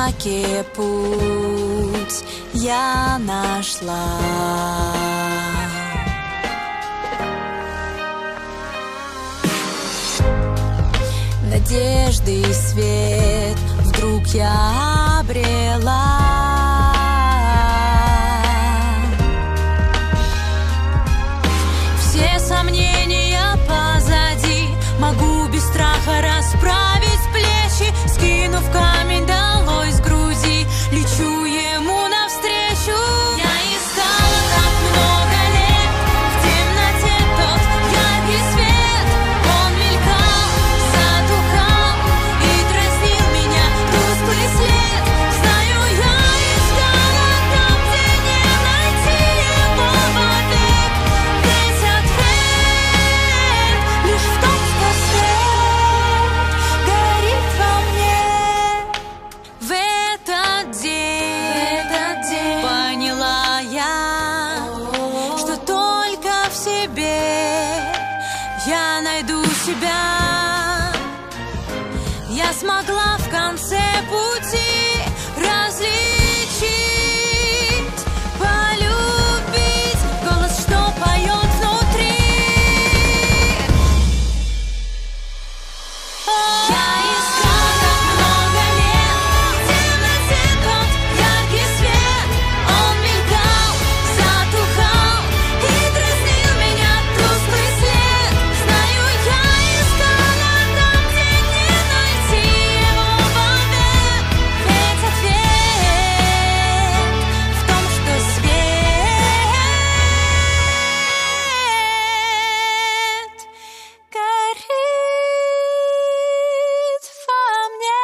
зеваке путь я нашла. Надежды и свет вдруг я обрела. Все сомнения позади, могу без страха расправить плечи, скинув камень долой с груди, лечу ему навстречу. Я искала так много лет, в темноте тот яркий свет, он мелькал, затухал и дразнил меня тусклый след. Знаю, я искала там, где не найти его вовек, ведь ответ лишь в том, что свет горит во мне. В этот день поняла я, что только в себе я найду себя. Я смогла в конце пути различить, полюбить голос, что поет внутри. Я искала так много лет, в темноте тот яркий свет, он мелькал, затухал и дразнил меня тусклый след. Знаю, я искала там, где не найти его вовек, ведь ответ в том, что свет горит во мне.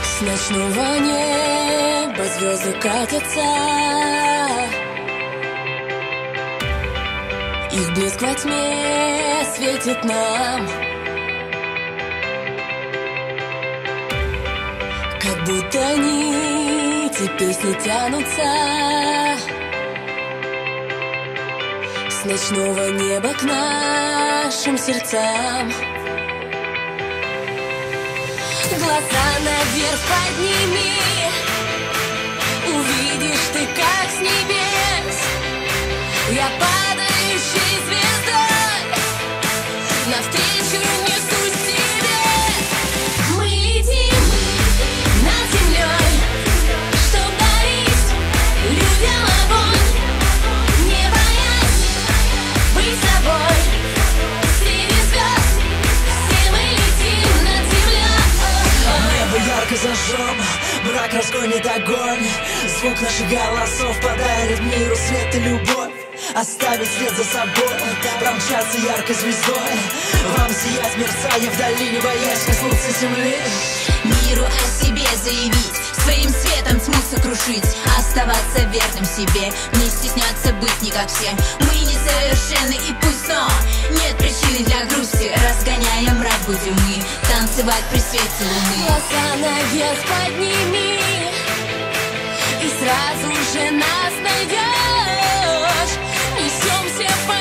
С ночного неба звезды катятся, их блеск во тьме светит нам, как будто нити песни тянутся с ночного неба к нашим сердцам. Глаза наверх подними, увидишь ты, как с небес я падающей звездой навстречу несусь тебе. Мы летим над землей, чтоб дарить людям огонь, не боясь быть собой. Среди звезд все мы летим над землей. Небо ярко зажжем, мрак разгонит огонь, звук наших голосов подарит миру свет и любовь, оставить след за собой, промчаться яркой звездой, вам сиять, мерцая вдали, не боясь коснуться земли. Миру о себе заявить, своим светом тьму сокрушить, оставаться верным себе, не стесняться быть не как все. Мы несовершенны и пусть, но нет причины для грусти, разгоняя мрак будем мы танцевать при свете луны. Глаза наверх подними, и сразу же нас найдешь. Несемся по